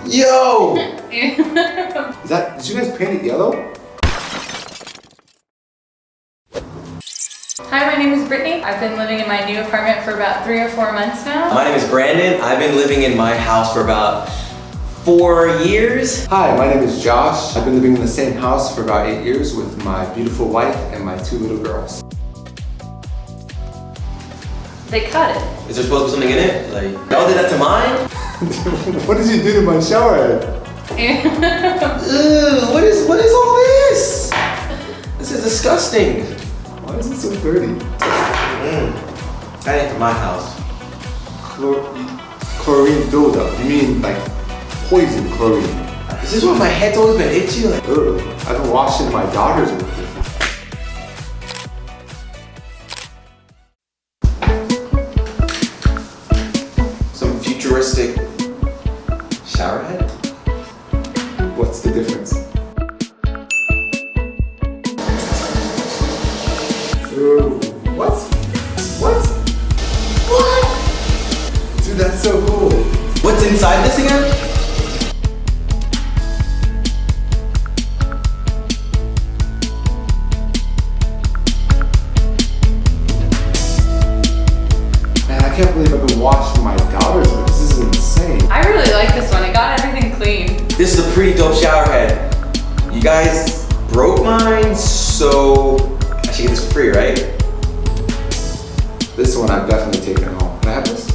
Yo! Did you guys paint it yellow? Hi, my name is Brittany. I've been living in my new apartment for about 3 or 4 months now. My name is Brandon. I've been living in my house for about 4 years. Hi, my name is Josh. I've been living in the same house for about 8 years with my beautiful wife and my 2 little girls. They cut it. Is there supposed to be something in it? Like, y'all did that to mine? What did you do to my shower head? Ugh, what is all this? This is disgusting. Why is it so dirty? That ain't from my house. Chlorine buildup. You mean like poison chlorine? Is this why my head's always been itchy? Like, Ugh. I've been washing my daughters with it. some futuristic shower head? What's the difference? Ooh, what? What? What? Dude, that's so cool. What's inside this again? Man, I can't believe I've been washing my daughters with this. This is insane. I really like this one. It got everything clean. This is a pretty dope shower head. You guys broke mine, so I should get this for free, right? This one I've definitely taken home. Can I have this?